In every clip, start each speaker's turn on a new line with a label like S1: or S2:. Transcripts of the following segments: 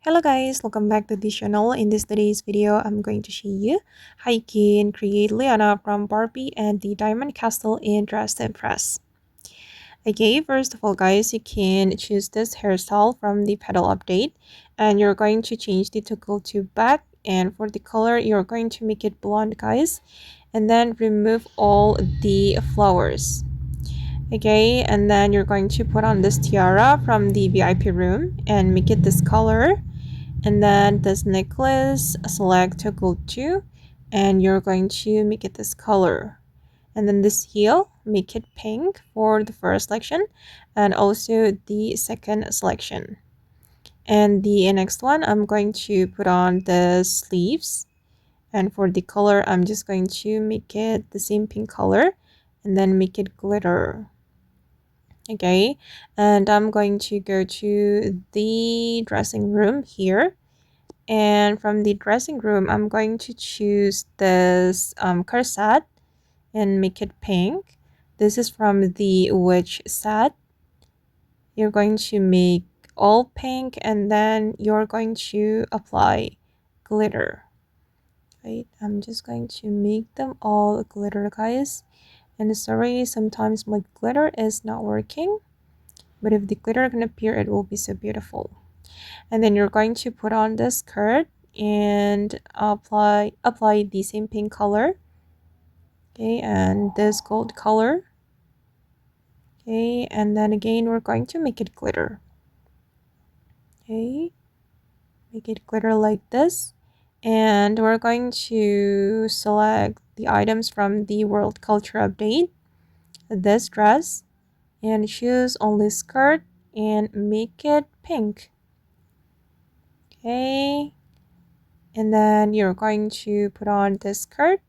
S1: Hello guys, welcome back to this channel. In today's video, I'm going to show you how you can create Liana from Barbie and the Diamond Castle in Dress to Impress. Okay, first of all guys, you can choose this hairstyle from the pedal update and you're going to change the toggle to back, and for the color, you're going to make it blonde guys, and then remove all the flowers. Okay, and then you're going to put on this tiara from the VIP room and make it this color. And then this necklace, select toggle 2, and you're going to make it this color. And then this heel, make it pink for the first selection and also the second selection. And the next one, I'm going to put on the sleeves, and for the color, I'm just going to make it the same pink color and then make it glitter. Okay, and I'm going to go to the dressing room here, and from the dressing room I'm going to choose this corset and make it pink. This is from the witch set. You're going to make all pink and then you're going to apply glitter. Right, I'm just going to make them all glitter guys, and sorry, sometimes my glitter is not working, but if the glitter can appear, it will be so beautiful. And then you're going to put on this skirt and apply the same pink color, okay, and this gold color, okay, and then again we're going to make it glitter. Okay, make it glitter like this, and we're going to select the items from the world culture update, this dress, and choose only skirt and make it pink. Okay, and then you're going to put on this skirt,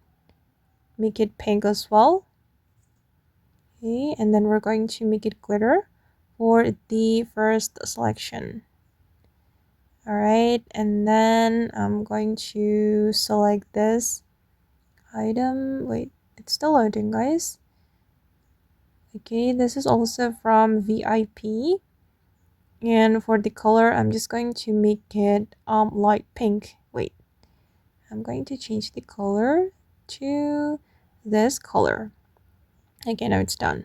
S1: make it pink as well. Okay, and then we're going to make it glitter for the first selection. All right, and then I'm going to select this item. Wait, it's still loading guys. Okay, this is also from VIP, and for the color I'm just going to make it light pink. Wait, I'm going to change the color to this color. Okay, now it's done.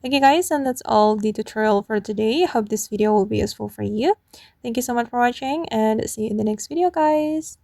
S1: Okay guys, and that's all the tutorial for today. Hope this video will be useful for you. Thank you so much for watching and see you in the next video guys.